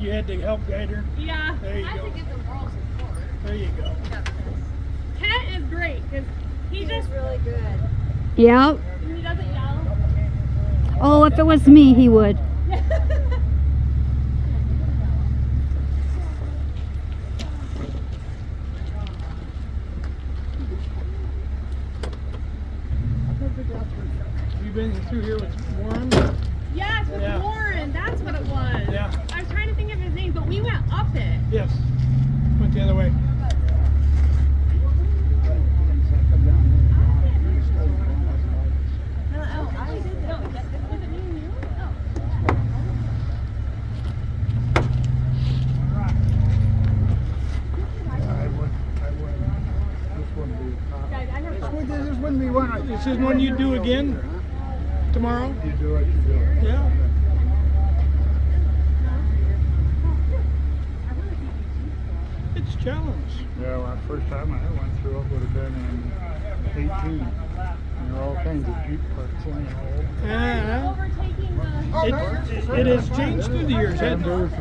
You had to help guide her? Yeah. There you I go. have to give them moral support. There you go. Kent is great because he just really good. Yep. he doesn't yell. Oh, if it was me, he would. You been through here with Warren? Yes, with Yeah. Warren. That's what it was. Yeah. I was trying to think of his name, but we went up it. Yes. Went the other way. This wouldn't be one. This is one you do again tomorrow? You do what you do. Yeah. It's a challenge. Yeah, well, first time I went through it would have been in 18. And there were all kinds of Jeep parks in there. Overtaking the. It has changed through the years, hasn't it?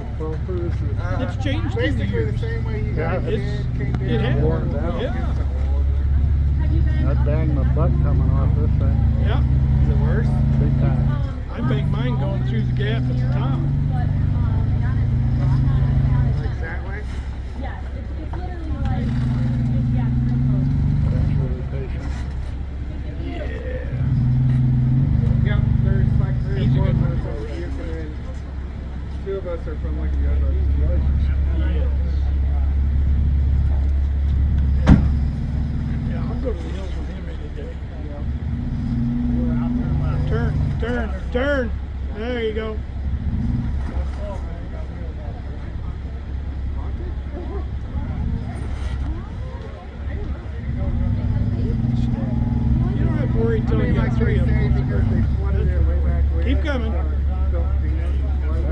It's changed through the Basically the years. same way you Yeah, got it has. worn down. Yeah. Have you been? I'd bang my butt coming off this thing. Yeah. Is it worse? Big time. I banged mine going through the gap at the top. Like that way? Yes, it's literally like yeah, real close. That's really patient. Yeah. Yep, there's like three He's a or four good of us one. over here, and then two of us are from like the other. Yes. Yeah, I'll go to the hills with him any day. Turn. There you go. You don't have to worry until you got three of them. Because they flooded it way back way Keep back coming. when built Phoenix and flooded it.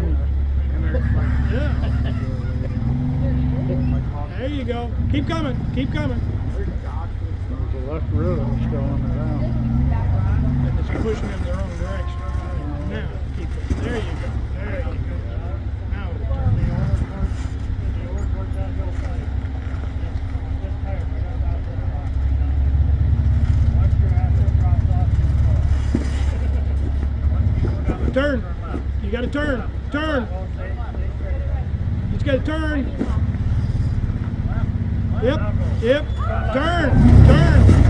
And there's like Yeah. There you go. Keep coming. there's a left road going around. And it's pushing them the wrong direction. Now, keep it. There you go. There you go. Now we'll turn the Turn. You got to turn. Turn. You just got to turn. Yep. Turn.